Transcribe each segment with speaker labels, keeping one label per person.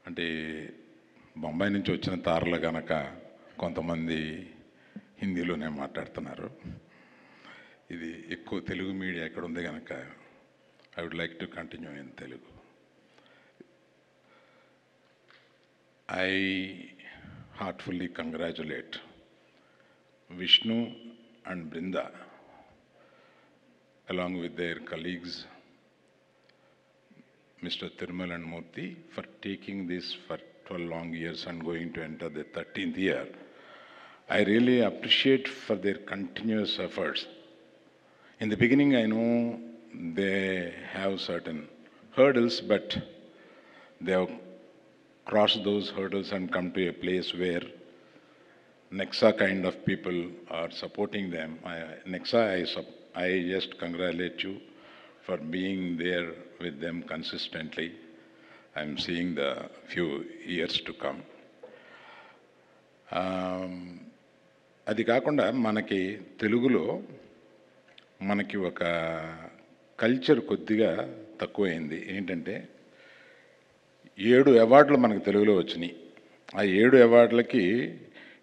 Speaker 1: అంటే బొంబాయి నుంచి వచ్చిన తారలు కనుక కొంతమంది హిందీలోనే మాట్లాడుతున్నారు. ఇది ఎక్కువ తెలుగు మీడియా ఎక్కడ ఉంది కనుక I would like to continue in Telugu. I heartfully congratulate Vishnu and Brinda along with their colleagues Mr. Thirmal and Murthy for taking this for 12 long years and going to enter the 13th year. I really appreciate for their continuous efforts. In the beginning, I know they have certain hurdles, but they have crossed those hurdles and come to a place where Nexa kind of people are supporting them. Nexa, I just congratulate you for being there with them consistently. I'm seeing the few years to come. అది కాకుండా మనకి తెలుగులో మనకి ఒక culture కొద్దిగా తక్కువైంది. ఏంటంటే 7 అవార్డులు మనకు తెలుగులో వచ్చినాయి. ఆ 7 అవార్డులకి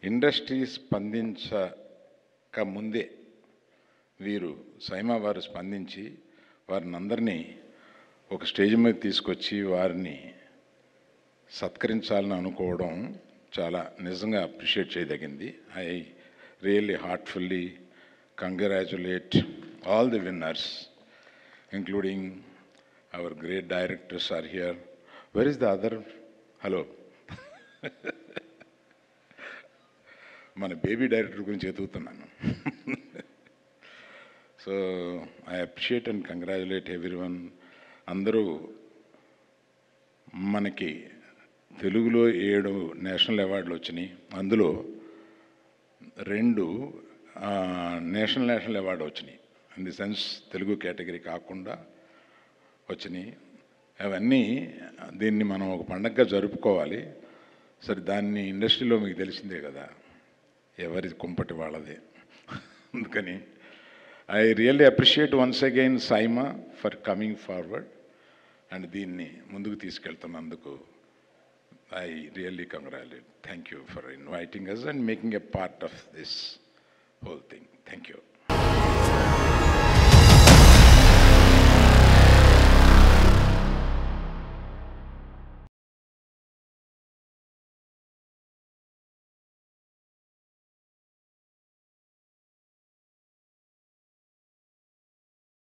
Speaker 1: ఇండస్ట్రీ స్పందించక ముందే వీరు సైమా వారు స్పందించి వారిని అందరినీ ఒక స్టేజ్ మీద తీసుకొచ్చి వారిని సత్కరించాలని అనుకోవడం చాలా నిజంగా అప్రిషియేట్ చేయదగింది. I really heartfully congratulate all the winners including our great directors are here. Where is the other? Hello. మన బేబీ డైరెక్టర్ గురించి ఎదుగుతున్నాను. So I appreciate and congratulate everyone. అందరూ మనకి తెలుగులో 7 నేషనల్ అవార్డులు వచ్చినాయి. అందులో 2 నేషనల్ అవార్డు వచ్చినాయి. In the sense Telugu category కాకుండా వచ్చినాయి. అవన్నీ దీన్ని మనం ఒక పండగగా జరుపుకోవాలి. సరే, దాన్ని ఇండస్ట్రీలో మీకు తెలిసిందే కదా, ఎవరి కుంపటి వాళ్ళదే. అందుకని I really appreciate once again SIIMA for coming forward and దీన్ని ముందుకు తీసుకెళ్తున్నందుకు I really congratulate. Thank you for inviting us and making a part of this whole thing. Thank you.